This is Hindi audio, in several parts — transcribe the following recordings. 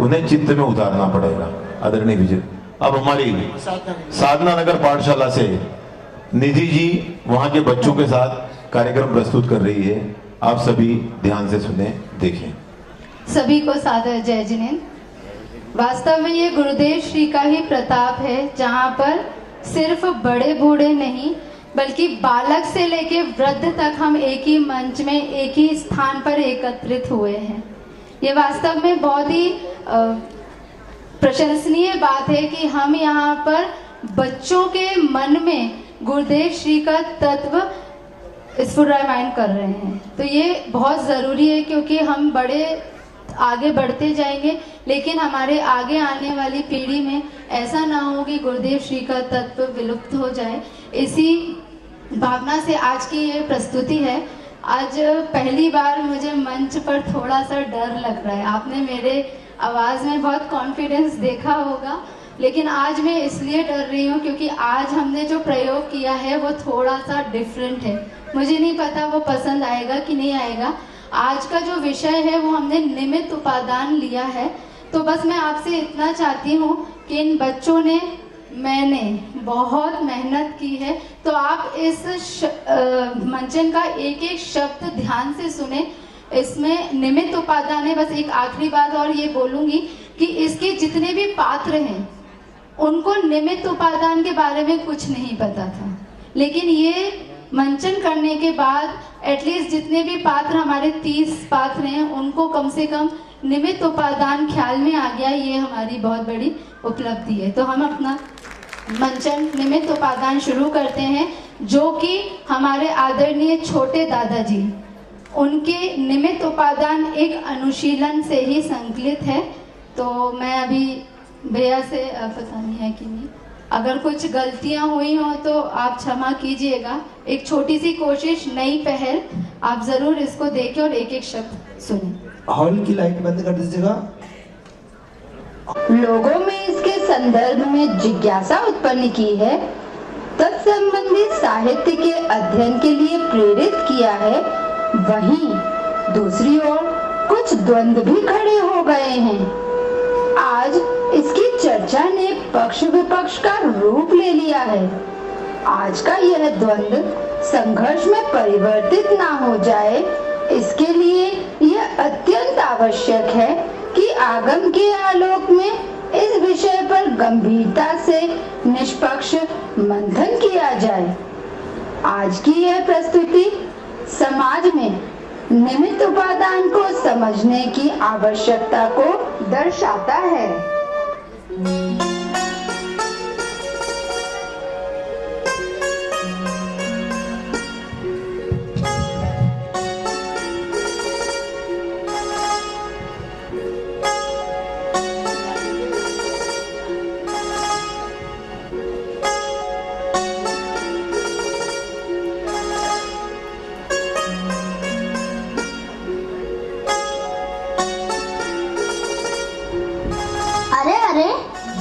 उन्हें चित्त में उतारना पड़ेगा। आदरणीय विजय, अब हमारी साधना नगर पाठशाला से निधि जी वहां के बच्चों के साथ कार्यक्रम प्रस्तुत कर रही है। आप सभी ध्यान से सुने, देखें। सभी को सादर जय जिनेंद्र। वास्तव में ये गुरुदेव श्री का ही प्रताप है, जहाँ पर सिर्फ बड़े बूढ़े नहीं बल्कि बालक से लेके वृद्ध तक हम एक ही मंच में एक ही स्थान पर एकत्रित हुए हैं। ये वास्तव में बहुत ही प्रशंसनीय बात है कि हम यहाँ पर बच्चों के मन में गुरुदेव श्री का तत्व स्फुरायमान कर रहे हैं। तो ये बहुत ज़रूरी है, क्योंकि हम बड़े आगे बढ़ते जाएंगे, लेकिन हमारे आगे आने वाली पीढ़ी में ऐसा ना हो कि गुरुदेव श्री का तत्व विलुप्त हो जाए। इसी भावना से आज की ये प्रस्तुति है। आज पहली बार मुझे मंच पर थोड़ा सा डर लग रहा है। आपने मेरे आवाज़ में बहुत कॉन्फिडेंस देखा होगा, लेकिन आज मैं इसलिए डर रही हूँ क्योंकि आज हमने जो प्रयोग किया है वो थोड़ा सा डिफरेंट है। मुझे नहीं पता वो पसंद आएगा कि नहीं आएगा। आज का जो विषय है वो हमने निमित्त उपादान लिया है। तो बस मैं आपसे इतना चाहती हूँ कि इन बच्चों ने, मैंने बहुत मेहनत की है, तो आप इस मंचन का एक एक शब्द ध्यान से सुने। इसमें निमित्त उपादान है। बस एक आखिरी बात और ये बोलूँगी कि इसके जितने भी पात्र हैं उनको निमित्त उपादान के बारे में कुछ नहीं पता था, लेकिन ये मंचन करने के बाद एटलीस्ट जितने भी पात्र, हमारे 30 पात्र हैं, उनको कम से कम निमित्त उपादान ख्याल में आ गया। ये हमारी बहुत बड़ी उपलब्धि है। तो हम अपना मंचन निमित्त उपादान शुरू करते हैं, जो कि हमारे आदरणीय छोटे दादाजी, उनके निमित्त उपादान एक अनुशीलन से ही संकलित है। तो मैं अभी भैया से, पता नहीं है कि नहीं, अगर कुछ गलतियां हुई हो तो आप क्षमा कीजिएगा। एक छोटी सी कोशिश, नई पहल, आप जरूर इसको देखें और एक एक शब्द सुनें। हॉल की लाइट बंद कर दीजिएगा। लोगों में इसके संदर्भ में जिज्ञासा उत्पन्न की है, तत्संबंधी साहित्य के अध्ययन के लिए प्रेरित किया है। वहीं दूसरी ओर कुछ द्वंद्व भी खड़े हो गए हैं। आज इसकी चर्चा ने पक्ष विपक्ष का रूप ले लिया है। आज का यह द्वंद्व संघर्ष में परिवर्तित ना हो जाए, इसके लिए यह अत्यंत आवश्यक है कि आगम के आलोक में इस विषय पर गंभीरता से निष्पक्ष मंथन किया जाए। आज की यह प्रस्तुति समाज में निमित्त उपादान को समझने की आवश्यकता को दर्शाता है।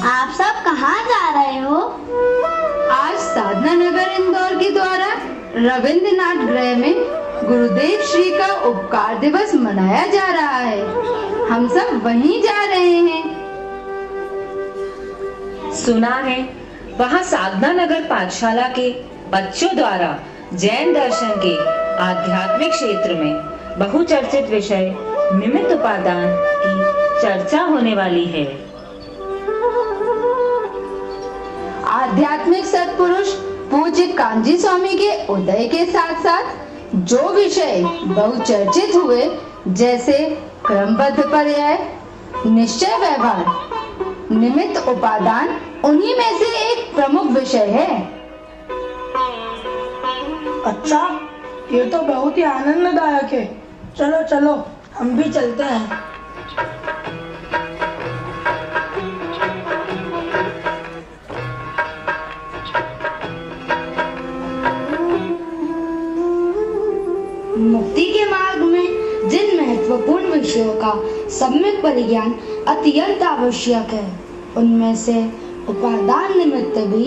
आप सब कहाँ जा रहे हो? आज साधना नगर इंदौर के द्वारा रविंद्रनाथ गृह में गुरुदेव श्री का उपकार दिवस मनाया जा रहा है। हम सब वहीं जा रहे हैं। सुना है वहाँ साधना नगर पाठशाला के बच्चों द्वारा जैन दर्शन के आध्यात्मिक क्षेत्र में बहुचर्चित विषय निमित्त उपादान की चर्चा होने वाली है। आध्यात्मिक सत्पुरुष पूज्य कांजी स्वामी के उदय के साथ साथ जो विषय बहुचर्चित हुए, जैसे क्रमबद्ध पर्याय, निश्चय व्यवहार, निमित्त उपादान, उन्हीं में से एक प्रमुख विषय है। अच्छा, ये तो बहुत ही आनंददायक है। चलो चलो हम भी चलते हैं। मुक्ति के मार्ग में जिन महत्वपूर्ण विषयों का सम्यक परिज्ञान अत्यंत आवश्यक है, उनमें से उपादान निमित्त भी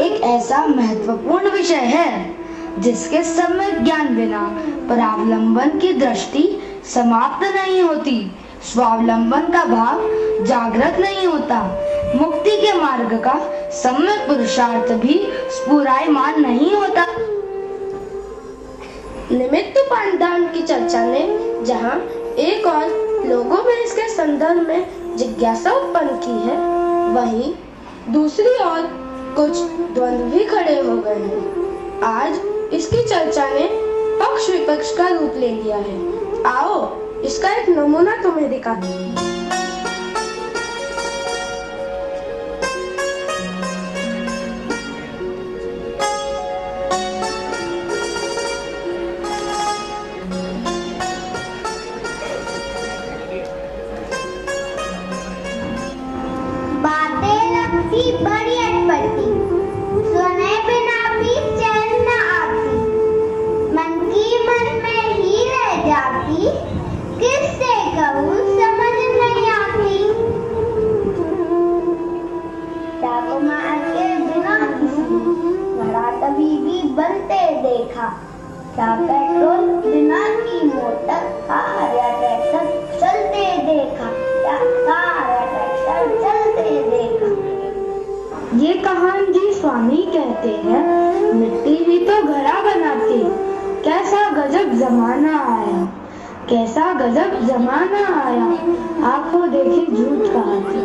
एक ऐसा महत्वपूर्ण विषय है जिसके सम्यक ज्ञान बिना परावलंबन की दृष्टि समाप्त नहीं होती। स्वावलंबन का भाव जागृत नहीं होता, मुक्ति के मार्ग का सम्यक पुरुषार्थ भी स्फुरायमान नहीं होता। निमित्त उपादान की चर्चा ने जहाँ एक और लोगों में इसके संदर्भ में जिज्ञासा उत्पन्न की है, वहीं दूसरी ओर कुछ द्वंद्व भी खड़े हो गए हैं। आज इसकी चर्चा ने पक्ष विपक्ष का रूप ले लिया है। आओ इसका एक नमूना तुम्हें दिखाते हैं। बड़ी अटपटी, सुने बिना भी चैन न आती, मन की मन में ही रह जाती, किससे कहूँ समझ नहीं आती। राजकुमार के बिना किसी बड़ा तभी भी बनते देखा, क्या पेट्रोल बिना की मोटर कार या ट्रैक्टर चलते देखा, क्या कार या ट्रैक्टर चलते देखा। ये कहान जी स्वामी कहते हैं, मिट्टी ही तो घड़ा बनाती। कैसा गजब जमाना आया, कैसा गजब जमाना आया, आंखों देखी झूठ कहाती।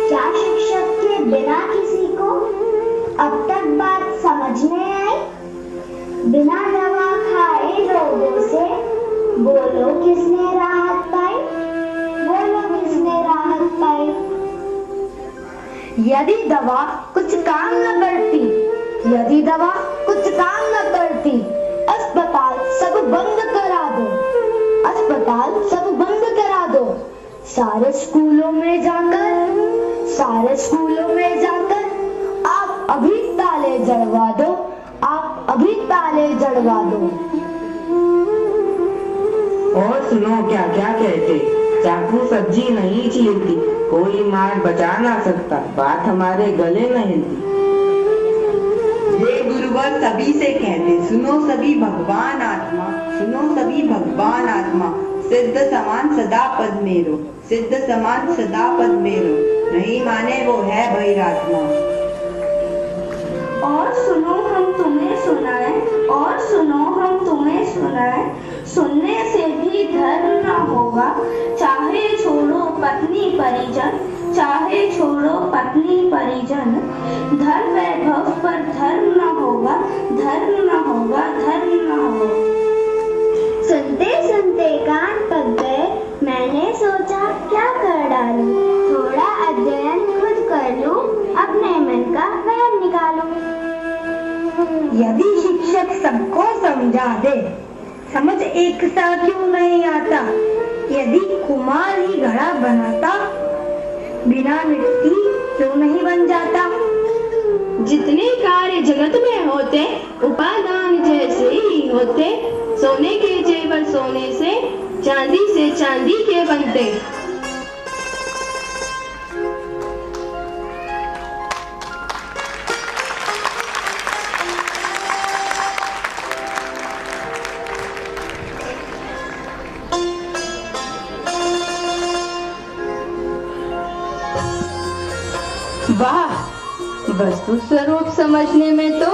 क्या शिक्षक के बिना किसी को अब तक बात समझ में आई? बिना दवा खाए रोगों से बोलो किसने राहत पाई, बोलो किसने राहत पाई। यदि दवा कुछ काम न करती, यदि दवा कुछ काम न करती, अस्पताल सब बंद करा दो, अस्पताल सब बंद करा दो। सारे स्कूलों में जाकर, सारे स्कूलों में जाकर आप अभी ताले जड़वा दो, आप अभी ताले जड़वा दो। और सुनो क्या क्या कहते, चाकू सब्जी नहीं चीरती, कोई मार बचा ना सकता, बात हमारे गले में हिलती। ये गुरुवर सभी से कहते, सुनो सभी भगवान आत्मा, सुनो सभी भगवान आत्मा, सिद्ध समान सदा पद मेरो, सिद्ध समान सदा पद मेरो, नहीं माने वो है बहिरात्मा। और सुनो हम तुम्हें सुनाए, और सुनो हम तुम्हें सुनाए, सुनने से भी धर्म न होगा, चाहे छोड़ो पत्नी परिजन, चाहे छोड़ो पत्नी परिजन। धर्म वैभव पर धर्म न होगा, धर्म न होगा, धर्म न होगा। सुनते सुनते कान पक गए, मैंने सोचा क्या कर डालूं, थोड़ा अध्ययन खुद कर लूं, अपने मन का वहम निकालूं। यदि शिक्षक सबको समझा दे, समझ एक सा क्यों नहीं आता। यदि कुमार ही घड़ा बनाता, बिना मिट्टी क्यों नहीं बन जाता। जितने कार्य जगत में होते, उपादान जैसे ही होते, सोने के जेवर सोने से, चांदी से चांदी के बनते। वाह, वस्तु स्वरूप समझने में तो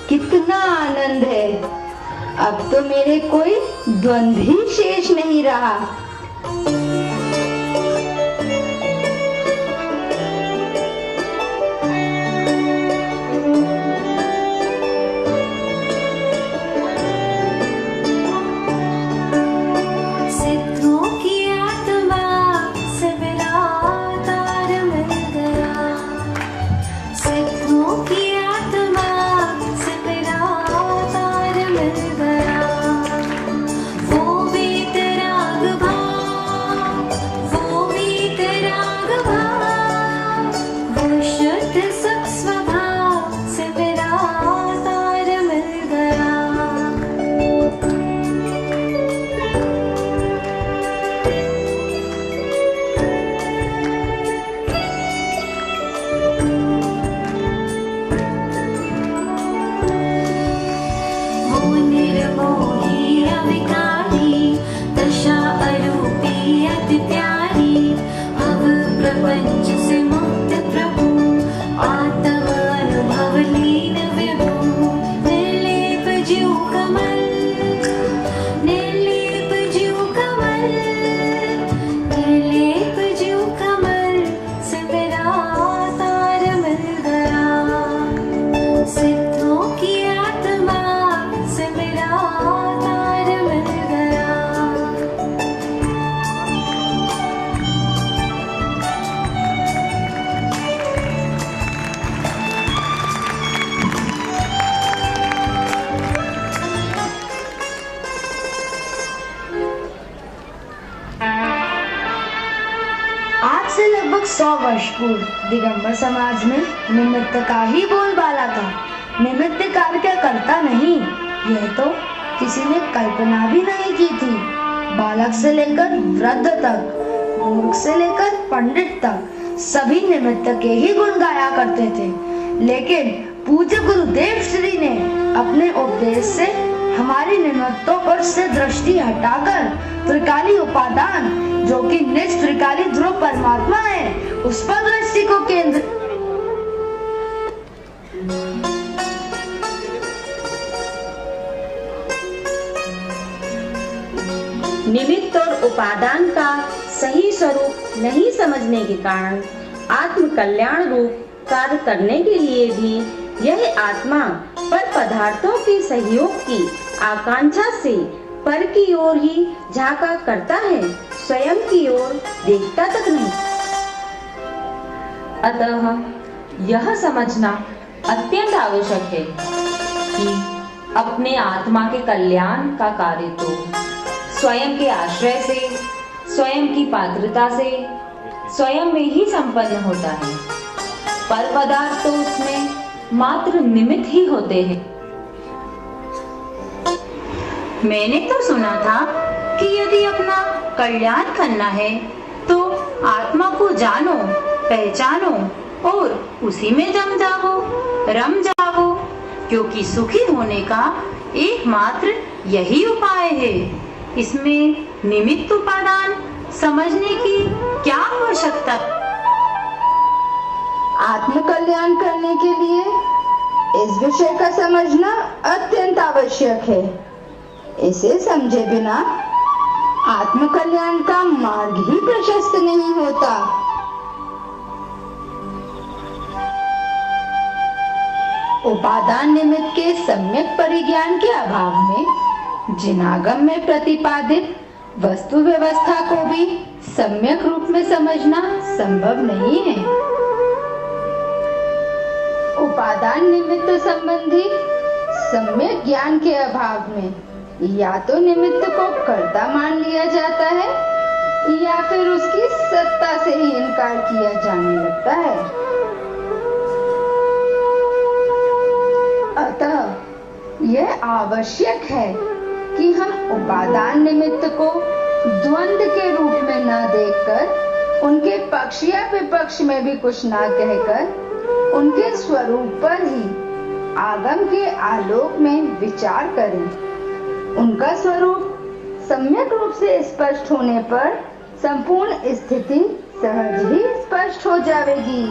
कितना आनंद है। अब तो मेरे कोई द्वंद्व ही शेष नहीं रहा। वो वीतराग भा आज से लगभग 100 वर्ष पूर्व दिगंबर समाज में निमित्त का ही बोलबाला था। निमित्त कार्य करता नहीं, यह तो किसी ने कल्पना भी नहीं की थी। बालक से लेकर वृद्ध तक, मूर्ख से लेकर पंडित तक सभी निमित्त के ही गुण गाया करते थे। लेकिन पूज्य गुरुदेव श्री ने अपने उपदेश से हमारी निमित्तों पर से दृष्टि हटाकर त्रिकाली उपादान, जो कि निज त्रिकाली ध्रुव परमात्मा है, उस पर दृष्टि को केंद्र। निमित्त और उपादान का सही स्वरूप नहीं समझने के कारण आत्म कल्याण रूप कार्य करने के लिए भी यह आत्मा पर पदार्थों के सहयोग की आकांक्षा से पर की ओर ही झांका करता है, स्वयं की ओर देखता तक नहीं। अतः यह समझना अत्यंत आवश्यक है कि अपने आत्मा के कल्याण का कार्य तो स्वयं के आश्रय से, स्वयं की पात्रता से, स्वयं में ही संपन्न होता है। पर पदार्थ तो उसमें मात्र निमित्त ही होते हैं। मैंने तो सुना था कि यदि अपना कल्याण करना है तो आत्मा को जानो, पहचानो और उसी में जम जाओ, रम जाओ, क्योंकि सुखी होने का एकमात्र यही उपाय है। इसमें निमित्त उपादान समझने की क्या आवश्यकता? आत्म कल्याण करने के लिए इस विषय का समझना अत्यंत आवश्यक है। इसे समझे बिना आत्म कल्याण का मार्ग ही प्रशस्त नहीं होता। उपादान निमित्त के सम्यक परिज्ञान के अभाव में जिनागम में प्रतिपादित वस्तु व्यवस्था को भी सम्यक रूप में समझना संभव नहीं है। उपादान निमित्त संबंधी सम्यक ज्ञान के अभाव में या तो निमित्त को कर्ता मान लिया जाता है या फिर उसकी सत्ता से ही इनकार किया जाने लगता है। अतः यह आवश्यक है कि हम उपादान निमित्त को द्वंद्व के रूप में न देखकर, उनके पक्ष या विपक्ष में भी कुछ ना कहकर, उनके स्वरूप पर ही आगम के आलोक में विचार करें। उनका स्वरूप सम्यक रूप से स्पष्ट होने पर संपूर्ण स्थिति सहज ही स्पष्ट हो जाएगी।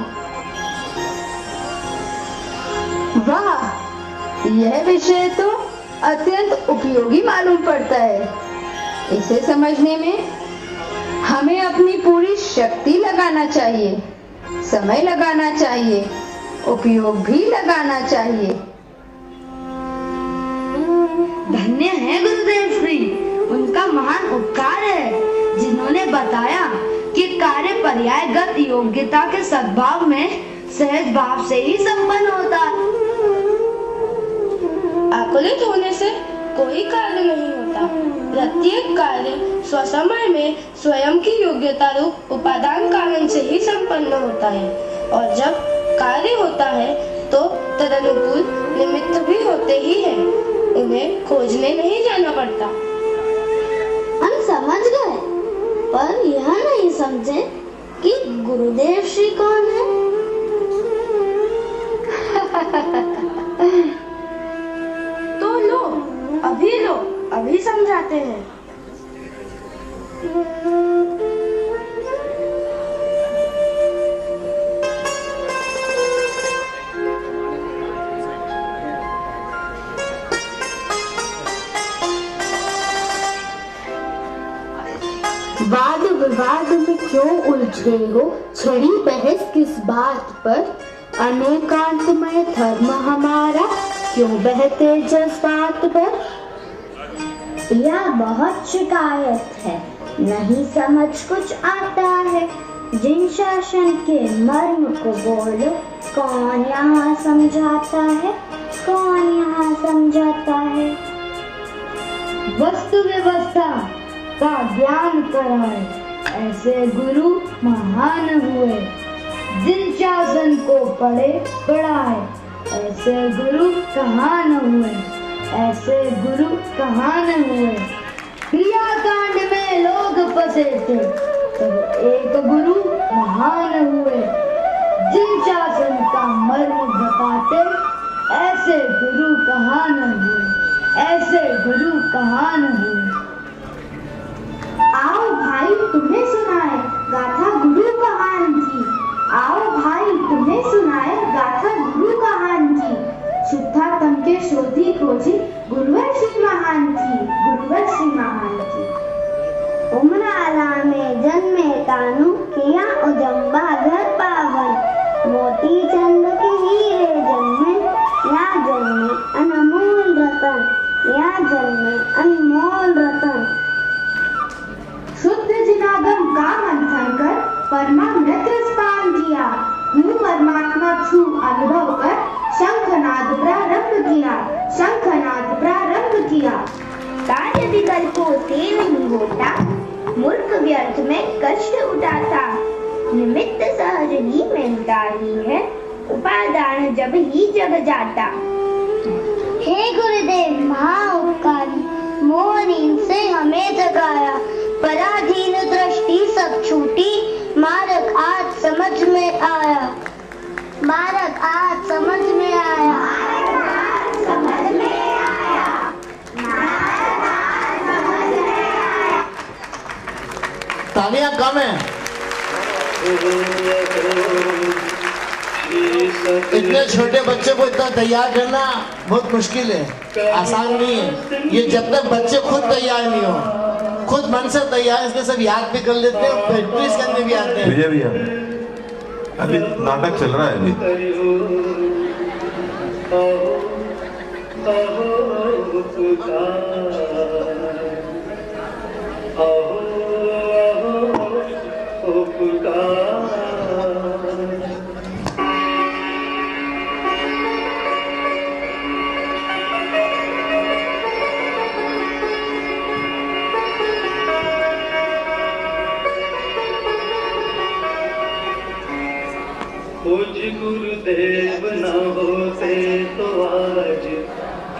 वाह, यह विषय तो अत्यंत उपयोगी मालूम पड़ता है। इसे समझने में हमें अपनी पूरी शक्ति लगाना चाहिए, समय लगाना चाहिए, उपयोग भी लगाना चाहिए। धन्य है गुरुदेव श्री, उनका महान उपकार है जिन्होंने बताया कि कार्य पर्यायगत योग्यता के सद्भाव में सहज भाव से ही संपन्न होता है। आकुलित होने से कोई कार्य नहीं होता। प्रत्येक कार्य स्वसमय में स्वयं की योग्यता रूप उपादान कारण से ही संपन्न होता है, और जब कार्य होता है तो तदनुकूल निमित्त भी होते ही हैं। उन्हें खोजने नहीं जाना पड़ता। हम समझ गए, पर यह नहीं समझे कि गुरुदेव श्री कौन है। तो लो, अभी समझाते हैं। वाद विवाद में क्यों उलझे हो, छड़ी बहस किस बात पर, अनेकांतमय धर्म हमारा क्यों बहते जज्बात पर। यह बहुत शिकायत है, नहीं समझ कुछ आता है। जिन शासन के मर्म को बोलो, कौन यहाँ समझाता है, कौन यहाँ समझाता है। वस्तु व्यवस्था का ज्ञान कराए, ऐसे गुरु महान हुए। जिन शासन को पढ़े पढ़ाए, ऐसे गुरु कहाँ न हुए, ऐसे गुरु कहाँ न हुए। क्रियाकांड में लोग फंसे थे, तब एक गुरु महान हुए। जिन शासन का मर्म बताते, ऐसे गुरु कहाँ न हुए, ऐसे गुरु कहाँ न हुए। आओ भाई तुम्हें सुनाए गाथा गुरु कहान की। आओ भाई तुम्हें सुनाए गाथा गुरु कहान की। शुद्धात्म के शोधी खोजी गुरुवर श्री महान की, गुरुवर श्री महान की। उमराला में जन्मे कानू, किया उजम्बा घर पावन। मोती चंद के हीरे जन्मे, या जन्मे अनमोल रतन, या जन्मे अनमोल रतन। शुद्ध जिनागम का मंथन कर परमामृत रसपान किया। यूं परमात्मा छू अनुभव कर शंखनाद प्रारंभ किया, शंखनाद प्रारंभ किया। कार्य विकल्पों से नहीं होता, मूर्ख व्यर्थ में कष्ट उठाता। निमित्त सहज ही मिलता ही है, उपादान जब ही जग जाता। हे गुरुदेव महाउपकारी, मोहनींद से हमें जगाया। पराधीन दृष्टि सब छूटी, मार्ग आज समझ में आया। मार्ग आज समझ में आया। समझ में आया। तालियां कम है। इतने छोटे बच्चे को इतना तैयार करना बहुत मुश्किल है, आसान नहीं है। ये जब तक बच्चे खुद तैयार नहीं हो, खुद मन से तैयार, इसलिए सब याद भी कर लेते हैं, प्रैक्टिस करने भी आते हैं। विजय भैया अभी नाटक चल रहा है अभी। मुझ गुरुदेव न होते तो आज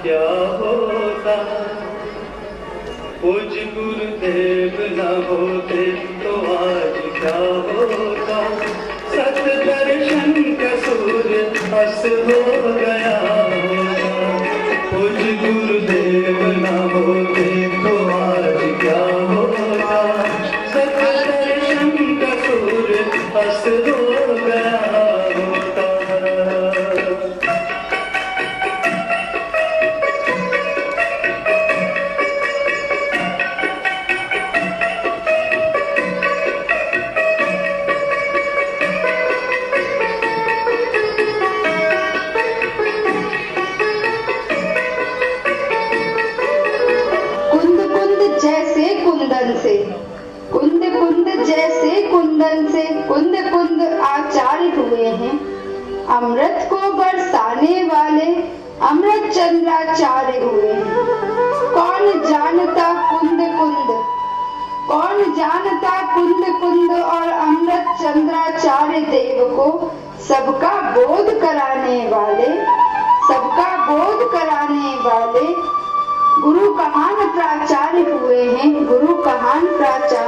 क्या होता। मुझ गुरुदेव न होते तो आज क्या होता। सत दर्शन का सूर्य अस्त हो गया होता। मुझ गुरुदेव न होते तो आज क्या होता। सत दर्शन का सूर्य अस्त हो गया। कुंद कुंद आचार्य हुए हैं। अमृत को बरसाने वाले अमृत चंद्राचार्य हुए हैं। कौन जानता कुंद कुंद, कौन जानता कुंद कुंद और अमृत चंद्राचार्य देव को। सबका बोध कराने वाले, सबका बोध कराने वाले गुरु कहान प्राचार्य हुए हैं। गुरु कहान प्राचार्य